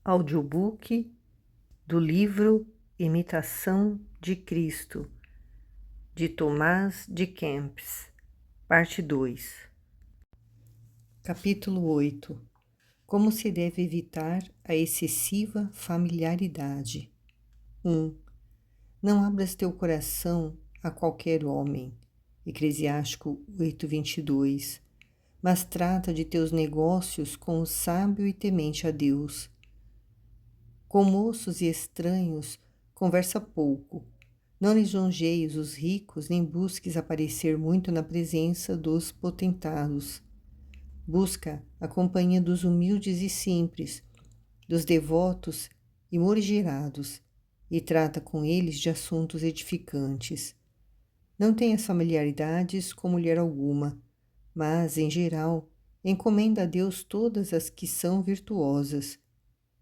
Audiobook do livro Imitação de Cristo, de Tomás de Kempis, parte 2. Capítulo 8. Como se deve evitar a excessiva familiaridade. 1. Não abras teu coração a qualquer homem. Eclesiástico 8:22. Mas trata de teus negócios com o sábio e temente a Deus. Com moços e estranhos, conversa pouco. Não lisonjeies os ricos, nem busques aparecer muito na presença dos potentados. Busca a companhia dos humildes e simples, dos devotos e morigerados, e trata com eles de assuntos edificantes. Não tenhas familiaridades com mulher alguma, mas, em geral, encomenda a Deus todas as que são virtuosas.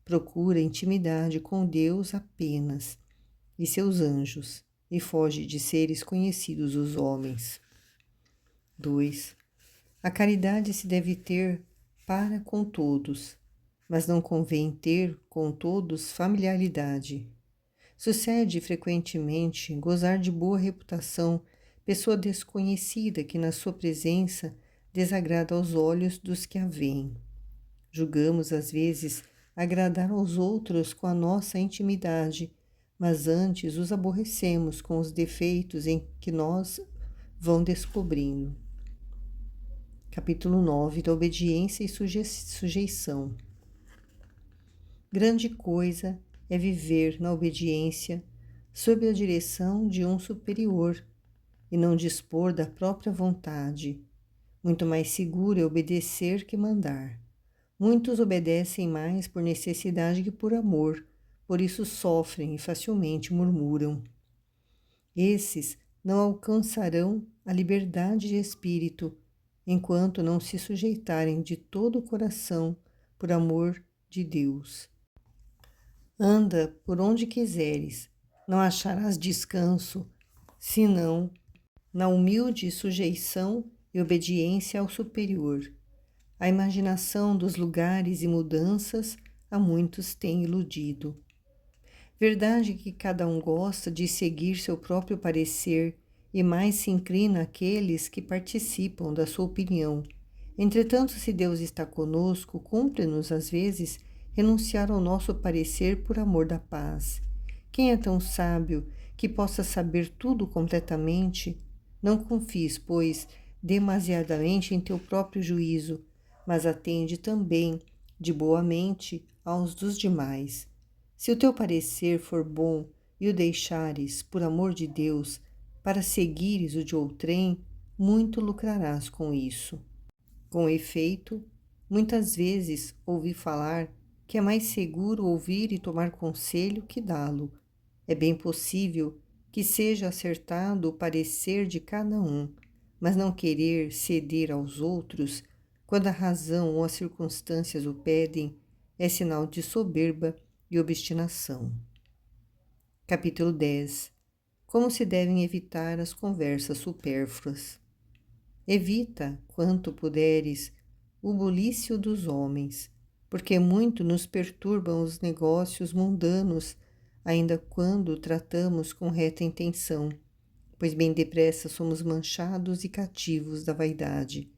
Procura intimidade com Deus apenas e seus anjos, e foge de seres conhecidos os homens. 2. A caridade se deve ter para com todos, mas não convém ter com todos familiaridade. Sucede frequentemente gozar de boa reputação pessoa desconhecida que na sua presença desagrada aos olhos dos que a veem. Julgamos às vezes agradar aos outros com a nossa intimidade, mas antes os aborrecemos com os defeitos em que nós vão descobrindo. Capítulo 9 da obediência e sujeição. Grande coisa é viver na obediência sob a direção de um superior e não dispor da própria vontade. Muito mais seguro é obedecer que mandar. Muitos obedecem mais por necessidade que por amor, por isso sofrem e facilmente murmuram. Esses não alcançarão a liberdade de espírito, enquanto não se sujeitarem de todo o coração por amor de Deus. Anda por onde quiseres, não acharás descanso, senão na humilde sujeição e obediência ao superior. A imaginação dos lugares e mudanças a muitos tem iludido. Verdade que cada um gosta de seguir seu próprio parecer e mais se inclina àqueles que participam da sua opinião. Entretanto, se Deus está conosco, cumpre-nos, às vezes, renunciar ao nosso parecer por amor da paz. Quem é tão sábio que possa saber tudo completamente? Não confies, pois, demasiadamente em teu próprio juízo, mas atende também de boa mente aos dos demais. Se o teu parecer for bom e o deixares, por amor de Deus, para seguires o de outrem, muito lucrarás com isso. Com efeito, muitas vezes ouvi falar que é mais seguro ouvir e tomar conselho que dá-lo. É bem possível que seja acertado o parecer de cada um, mas não querer ceder aos outros quando a razão ou as circunstâncias o pedem, é sinal de soberba e obstinação. Capítulo 10. Como se devem evitar as conversas supérfluas. Evita, quanto puderes, o bulício dos homens, porque muito nos perturbam os negócios mundanos, ainda quando tratamos com reta intenção, pois bem depressa somos manchados e cativos da vaidade.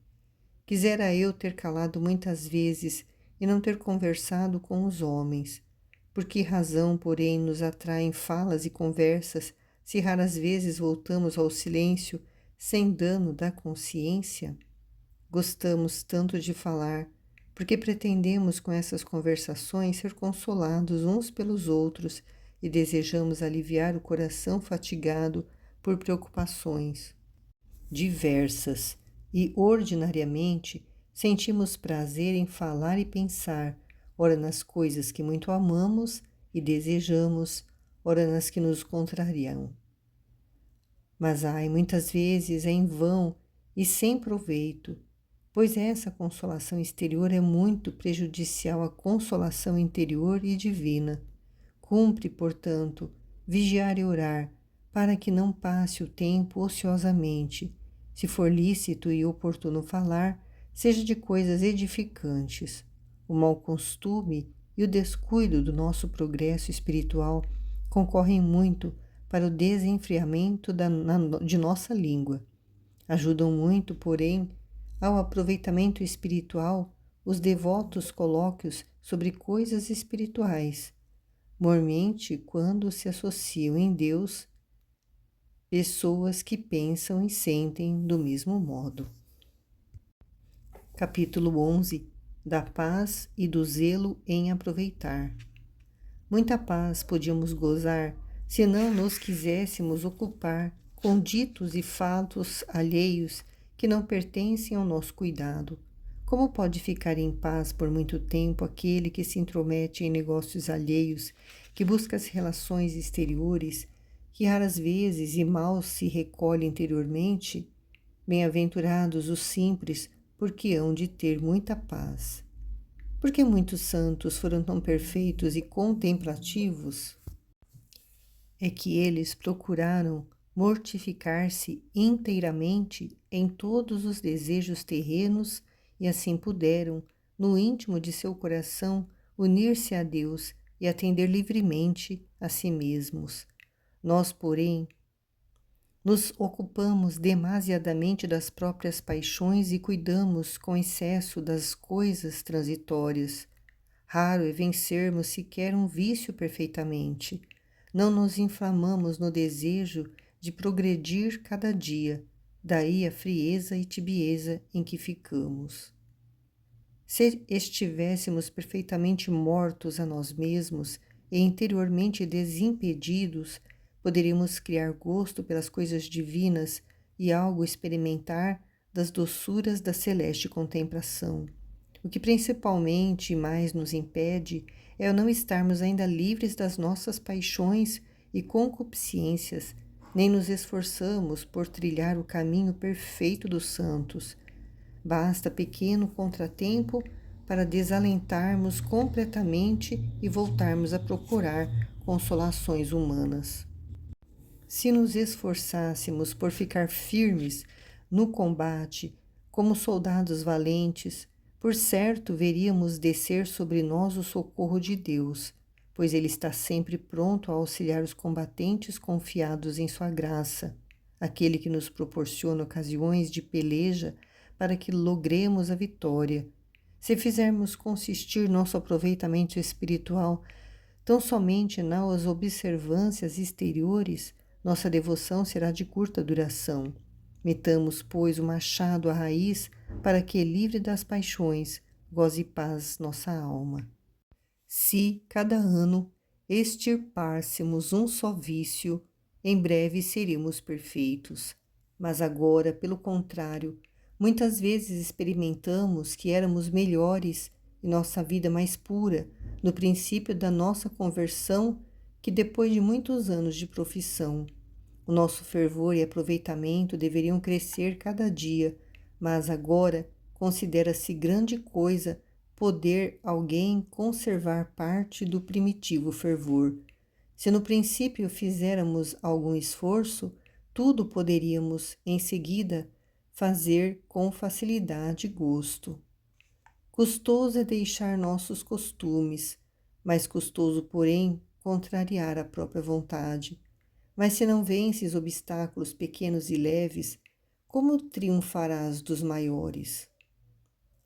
Quisera eu ter calado muitas vezes e não ter conversado com os homens. Por que razão, porém, nos atraem falas e conversas, se raras vezes voltamos ao silêncio sem dano da consciência? Gostamos tanto de falar, porque pretendemos com essas conversações ser consolados uns pelos outros e desejamos aliviar o coração fatigado por preocupações diversas. E, ordinariamente, sentimos prazer em falar e pensar, ora nas coisas que muito amamos e desejamos, ora nas que nos contrariam. Mas, muitas vezes é em vão e sem proveito, pois essa consolação exterior é muito prejudicial à consolação interior e divina. Cumpre, portanto, vigiar e orar, para que não passe o tempo ociosamente. Se for lícito e oportuno falar, seja de coisas edificantes. O mau costume e o descuido do nosso progresso espiritual concorrem muito para o desenfreamento de nossa língua. Ajudam muito, porém, ao aproveitamento espiritual os devotos colóquios sobre coisas espirituais, mormente quando se associam em Deus pessoas que pensam e sentem do mesmo modo. Capítulo 11. Da paz e do zelo em aproveitar. Muita paz podíamos gozar se não nos quiséssemos ocupar com ditos e fatos alheios que não pertencem ao nosso cuidado. Como pode ficar em paz por muito tempo aquele que se intromete em negócios alheios, que busca as relações exteriores, que raras vezes e mal se recolhe interiormente? Bem-aventurados os simples, porque hão de ter muita paz. Por que muitos santos foram tão perfeitos e contemplativos? É que eles procuraram mortificar-se inteiramente em todos os desejos terrenos e assim puderam, no íntimo de seu coração, unir-se a Deus e atender livremente a si mesmos. Nós, porém, nos ocupamos demasiadamente das próprias paixões e cuidamos com excesso das coisas transitórias. Raro é vencermos sequer um vício perfeitamente. Não nos inflamamos no desejo de progredir cada dia, daí a frieza e tibieza em que ficamos. Se estivéssemos perfeitamente mortos a nós mesmos e interiormente desimpedidos, poderíamos criar gosto pelas coisas divinas e algo experimentar das doçuras da celeste contemplação. O que principalmente mais nos impede é o não estarmos ainda livres das nossas paixões e concupiscências, nem nos esforçamos por trilhar o caminho perfeito dos santos. Basta pequeno contratempo para desalentarmos completamente e voltarmos a procurar consolações humanas. Se nos esforçássemos por ficar firmes no combate, como soldados valentes, por certo veríamos descer sobre nós o socorro de Deus, pois Ele está sempre pronto a auxiliar os combatentes confiados em sua graça, aquele que nos proporciona ocasiões de peleja para que logremos a vitória. Se fizermos consistir nosso aproveitamento espiritual tão somente nas observâncias exteriores, nossa devoção será de curta duração. Metamos, pois, o machado à raiz para que, livre das paixões, goze paz nossa alma. Se, cada ano, extirpássemos um só vício, em breve seríamos perfeitos. Mas agora, pelo contrário, muitas vezes experimentamos que éramos melhores e nossa vida mais pura no princípio da nossa conversão que depois de muitos anos de profissão. O nosso fervor e aproveitamento deveriam crescer cada dia, mas agora considera-se grande coisa poder alguém conservar parte do primitivo fervor. Se no princípio fizéramos algum esforço, tudo poderíamos, em seguida, fazer com facilidade e gosto. Custoso é deixar nossos costumes, mais custoso, porém, contrariar a própria vontade. Mas se não vences obstáculos pequenos e leves, como triunfarás dos maiores?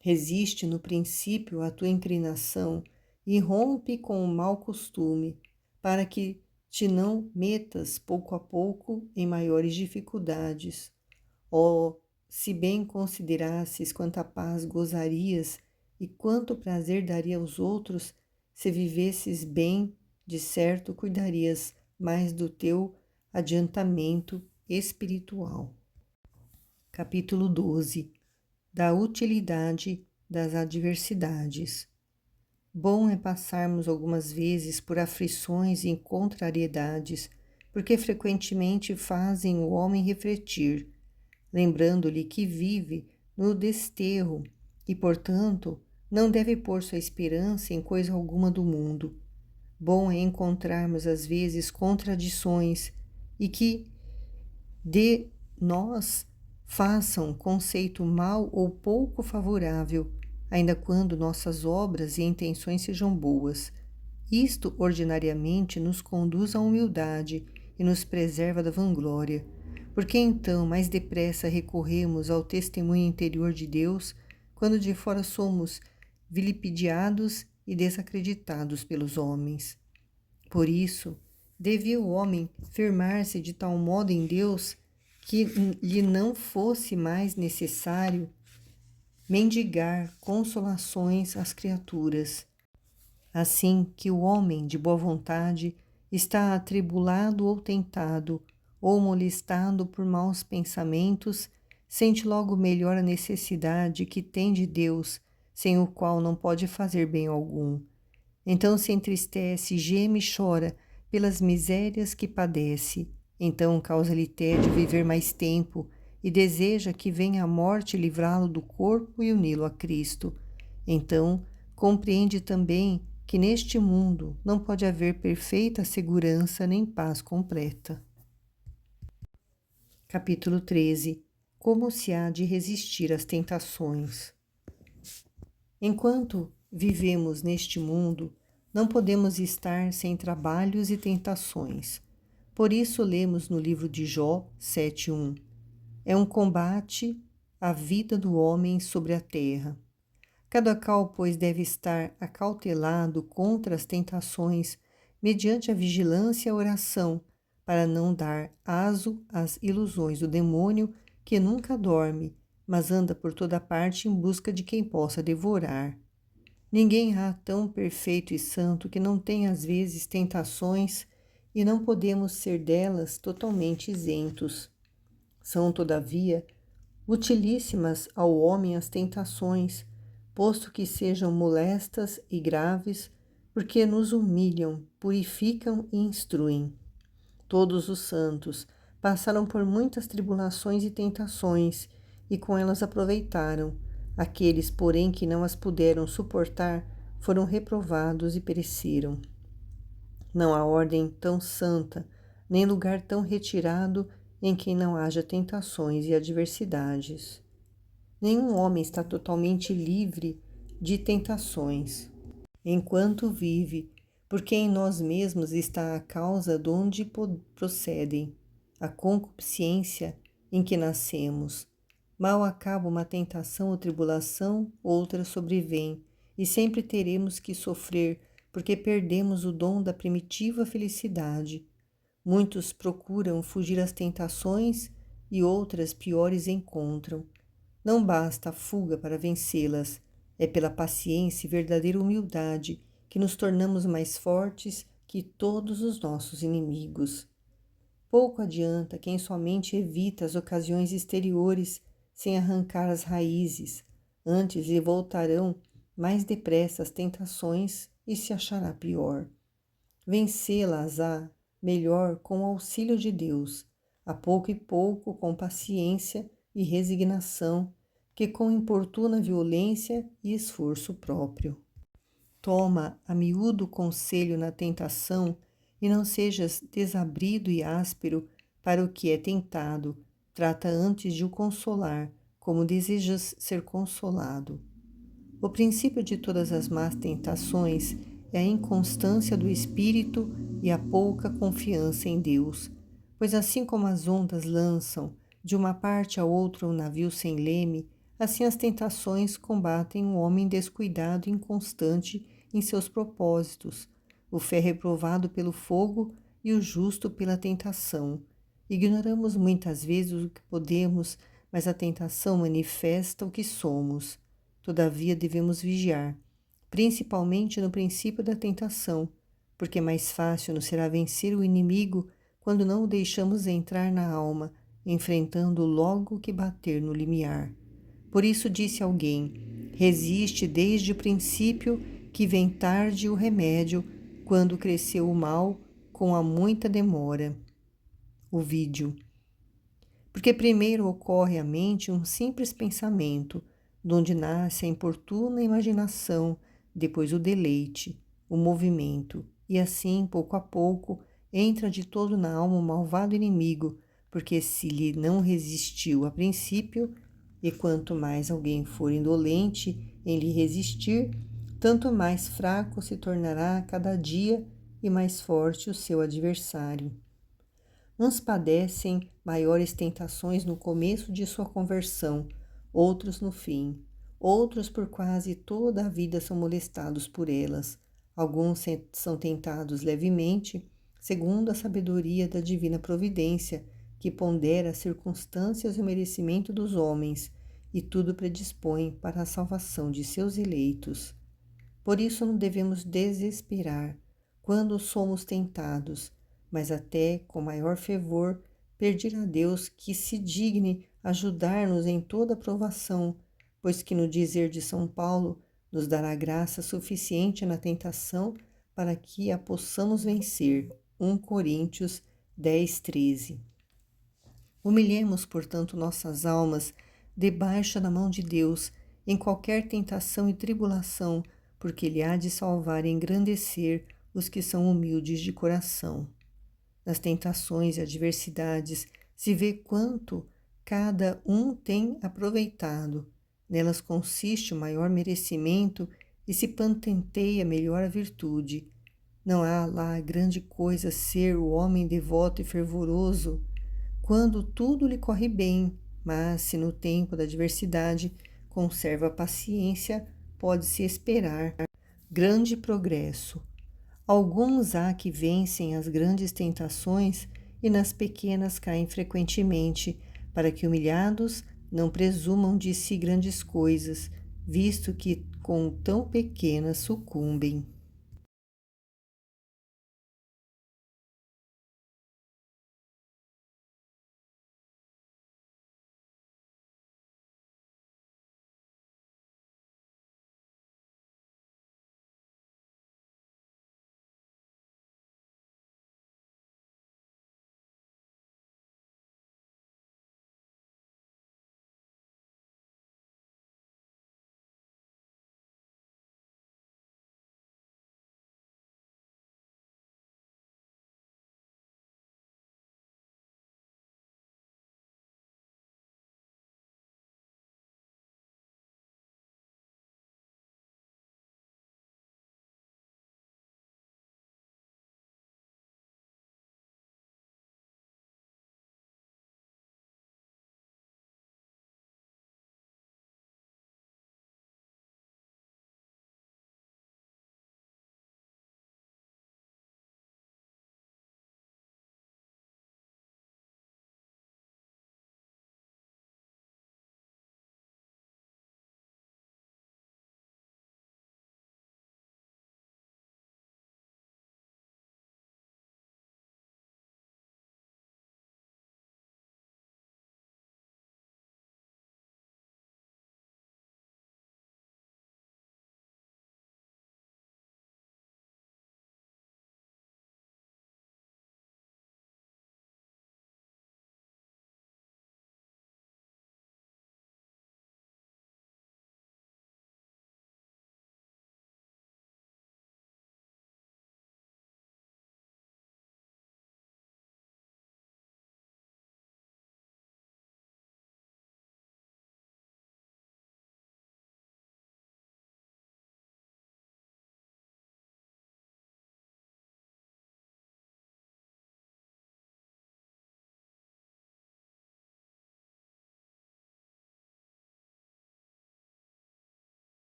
Resiste no princípio à tua inclinação e rompe com o mau costume, para que te não metas pouco a pouco em maiores dificuldades. Oh, se bem considerasses quanta paz gozarias e quanto prazer daria aos outros, se vivesses bem, de certo cuidarias mais do teu adiantamento espiritual. Capítulo 12. Da utilidade das adversidades. Bom é passarmos algumas vezes por aflições e contrariedades, porque frequentemente fazem o homem refletir, lembrando-lhe que vive no desterro e, portanto, não deve pôr sua esperança em coisa alguma do mundo. Bom é encontrarmos às vezes contradições e que de nós façam conceito mau ou pouco favorável, ainda quando nossas obras e intenções sejam boas. Isto ordinariamente nos conduz à humildade e nos preserva da vanglória, porque então mais depressa recorremos ao testemunho interior de Deus quando de fora somos vilipendiados e desacreditados pelos homens. Por isso, devia o homem firmar-se de tal modo em Deus que lhe não fosse mais necessário mendigar consolações às criaturas. Assim que o homem de boa vontade está atribulado ou tentado, ou molestado por maus pensamentos, sente logo melhor a necessidade que tem de Deus, sem o qual não pode fazer bem algum. Então se entristece, geme e chora pelas misérias que padece. Então causa-lhe tédio viver mais tempo e deseja que venha a morte livrá-lo do corpo e uni-lo a Cristo. Então compreende também que neste mundo não pode haver perfeita segurança nem paz completa. Capítulo 13. Como se há de resistir às tentações? Enquanto vivemos neste mundo, não podemos estar sem trabalhos e tentações. Por isso lemos no livro de Jó 7:1. É um combate a vida do homem sobre a terra. Cada qual, pois, deve estar acautelado contra as tentações, mediante a vigilância e a oração, para não dar aso às ilusões do demônio, que nunca dorme, mas anda por toda parte em busca de quem possa devorar. Ninguém há tão perfeito e santo que não tenha às vezes tentações, e não podemos ser delas totalmente isentos. São, todavia, utilíssimas ao homem as tentações, posto que sejam molestas e graves, porque nos humilham, purificam e instruem. Todos os santos passaram por muitas tribulações e tentações, e com elas aproveitaram. Aqueles, porém, que não as puderam suportar, foram reprovados e pereceram. Não há ordem tão santa, nem lugar tão retirado em que não haja tentações e adversidades. Nenhum homem está totalmente livre de tentações, enquanto vive, porque em nós mesmos está a causa de onde procedem, a concupiscência em que nascemos. Mal acaba uma tentação ou tribulação, outra sobrevém, e sempre teremos que sofrer, porque perdemos o dom da primitiva felicidade. Muitos procuram fugir às tentações e outras piores encontram. Não basta a fuga para vencê-las, é pela paciência e verdadeira humildade que nos tornamos mais fortes que todos os nossos inimigos. Pouco adianta quem somente evita as ocasiões exteriores sem arrancar as raízes, antes lhe voltarão mais depressa as tentações e se achará pior. Vencê-las-á melhor com o auxílio de Deus, a pouco e pouco, com paciência e resignação, que com importuna violência e esforço próprio. Toma a miúdo conselho na tentação e não sejas desabrido e áspero para o que é tentado. Trata antes de o consolar, como desejas ser consolado. O princípio de todas as más tentações é a inconstância do espírito e a pouca confiança em Deus, pois assim como as ondas lançam de uma parte a outra o navio sem leme, assim as tentações combatem um homem descuidado e inconstante em seus propósitos. O fé é reprovado pelo fogo e o justo pela tentação. Ignoramos muitas vezes o que podemos, mas a tentação manifesta o que somos. Todavia devemos vigiar, principalmente no princípio da tentação, porque mais fácil nos será vencer o inimigo quando não o deixamos entrar na alma, enfrentando logo que bater no limiar. Por isso disse alguém: resiste desde o princípio, que vem tarde o remédio, quando cresceu o mal com a muita demora. O vídeo. Porque primeiro ocorre à mente um simples pensamento, donde nasce a importuna imaginação, depois o deleite, o movimento, e assim, pouco a pouco, entra de todo na alma o malvado inimigo, porque se lhe não resistiu a princípio, e quanto mais alguém for indolente em lhe resistir, tanto mais fraco se tornará a cada dia e mais forte o seu adversário. Uns padecem maiores tentações no começo de sua conversão, outros no fim. Outros por quase toda a vida são molestados por elas. Alguns são tentados levemente, segundo a sabedoria da divina providência, que pondera as circunstâncias e o merecimento dos homens, e tudo predispõe para a salvação de seus eleitos. Por isso não devemos desesperar quando somos tentados, mas até com maior fervor pedir a Deus que se digne ajudar-nos em toda provação, pois que no dizer de São Paulo nos dará graça suficiente na tentação para que a possamos vencer. 1 Coríntios 10:13. Humilhemos, portanto, nossas almas debaixo da mão de Deus em qualquer tentação e tribulação, porque Ele há de salvar e engrandecer os que são humildes de coração. Nas tentações e adversidades se vê quanto cada um tem aproveitado. Nelas consiste o maior merecimento e se patenteia melhor a virtude. Não há lá grande coisa ser o homem devoto e fervoroso quando tudo lhe corre bem, mas se no tempo da adversidade conserva a paciência, pode-se esperar grande progresso. Alguns há que vencem as grandes tentações e nas pequenas caem frequentemente, para que humilhados não presumam de si grandes coisas, visto que com tão pequenas sucumbem.